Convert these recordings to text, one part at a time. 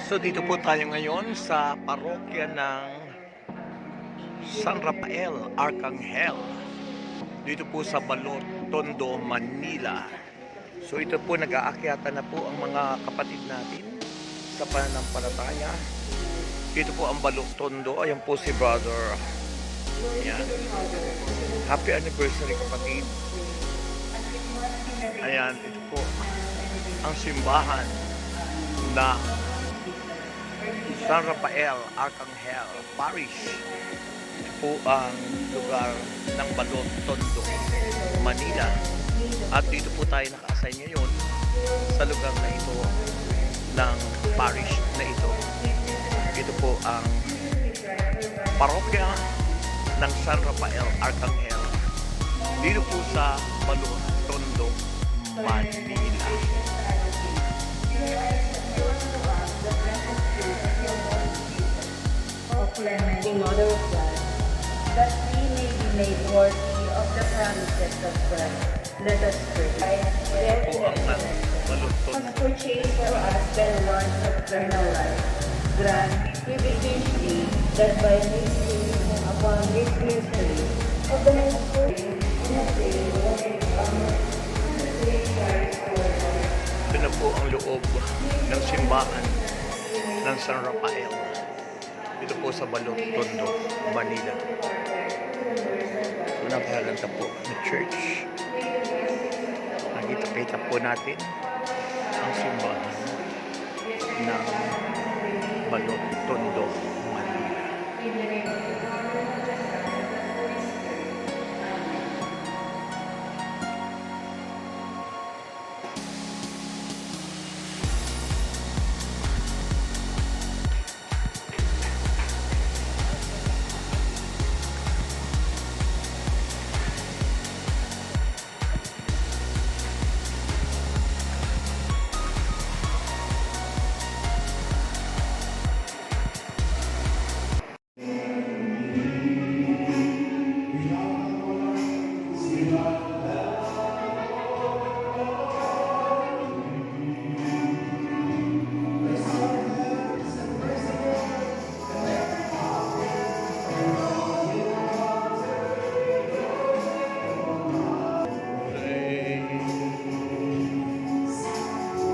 So dito po tayo ngayon sa parokya ng San Rafael Arcangel. Dito po sa Balot, Tondo, Manila. So ito po nag-aakyatan na po ang mga kapatid natin sa pananampalataya. Dito po ang Balot, Tondo. Ayan po si brother. Ayan. Happy anniversary kapatid. Ayan, ito po ang simbahan na San Rafael Arcangel Parish. Ito po ang lugar ng Balot, Tondo, Manila. At dito po tayo naka-assign ngayon sa lugar na ito ng parish na ito. Ito po ang parokya ng San Rafael Arcangel dito po sa Balot, Tondo, Manila. The Mother of God, that we may be made worthy of the promises of God. Let us pray. Po ang Balot, Was Tondo. purchased for us by the Lord of eternal life. Grant, we beseech thee, that by this faith upon this mystery of the most holy Ito na po ang loob ng simbahan ng San Rafael. Dito po sa Balot, Tondo, Manila. So napakaganda po na church. Nakita-kita po natin ang simbahan ng Balot, Tondo, Manila.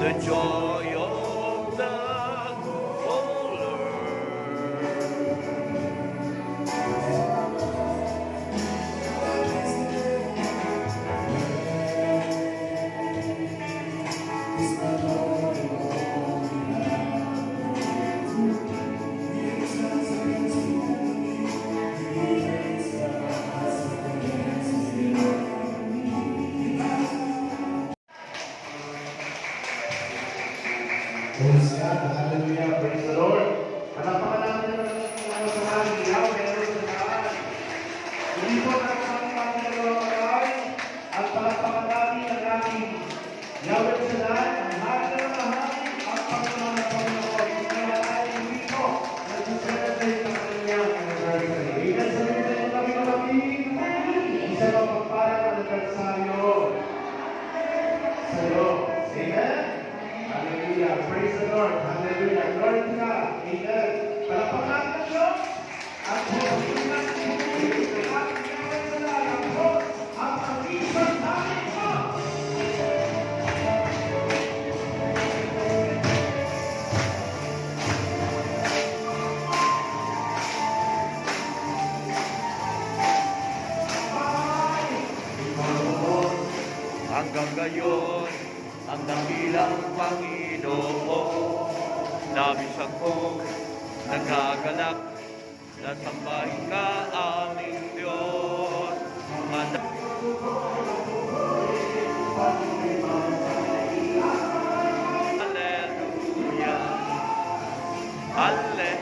The joy of the whole Praise God. Hallelujah. Praise the Lord. Palapakan natin ang mga samahan ni Yahweh sa daan. Hindi po nakakapagpapag ng mga karay at palapakan natin ang ating Yahweh sa daan. Ang mahal na mahal at pagkaman ng Panginoon. Kaya tayo hindi po nag-celebrate ng kanyang anniversary. Amen. Sabihin natin kami malapit. Isa lang pagparang anniversaryo sa'yo. Amen. Hallelujah. Praise the Lord. Hallelujah. Glory to God. Amen. Palakpakan ng Diyos. At purihin natin ang ating Yahweh sa daan. Ang Diyos at ang isang natin mo. hanggang ngayon ang dakilang Panginoon. Nabis ako nagagalak na sambahin ka aming Diyos. Hallelujah. Hallelujah.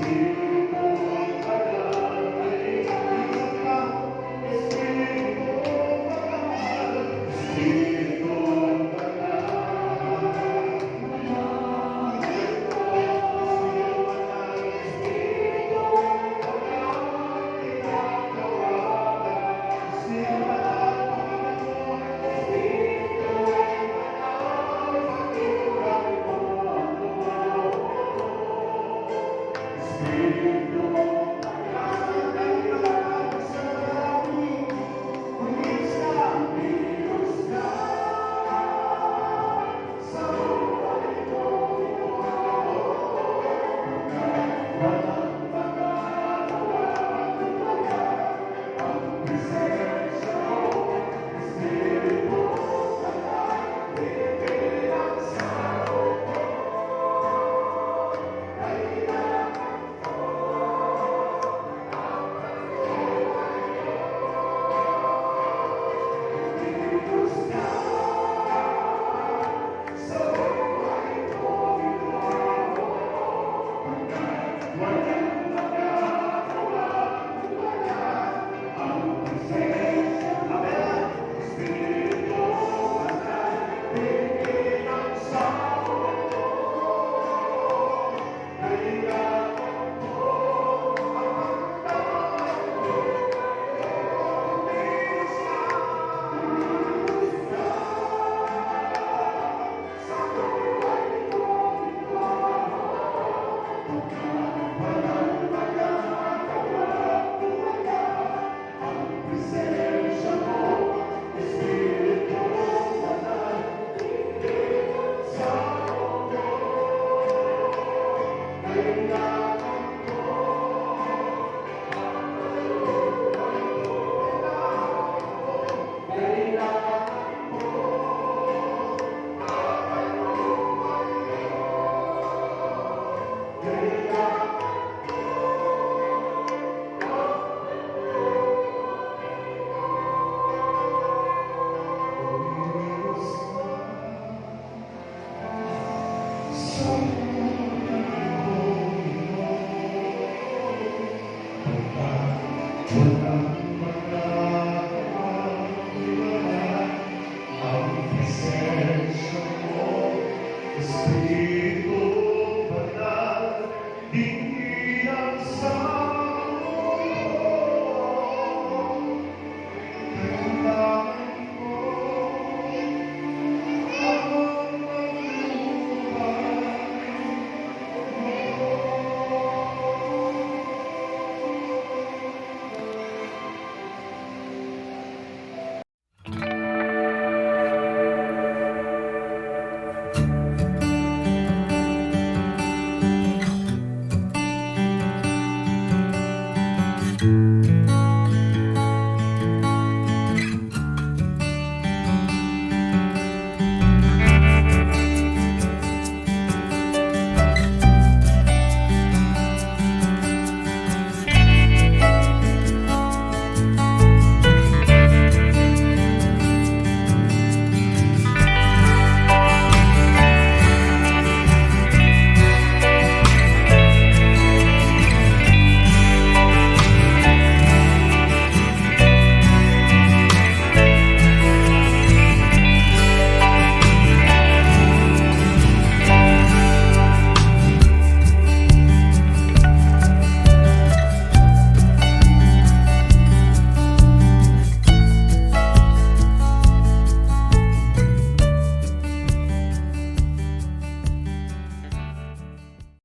Espírito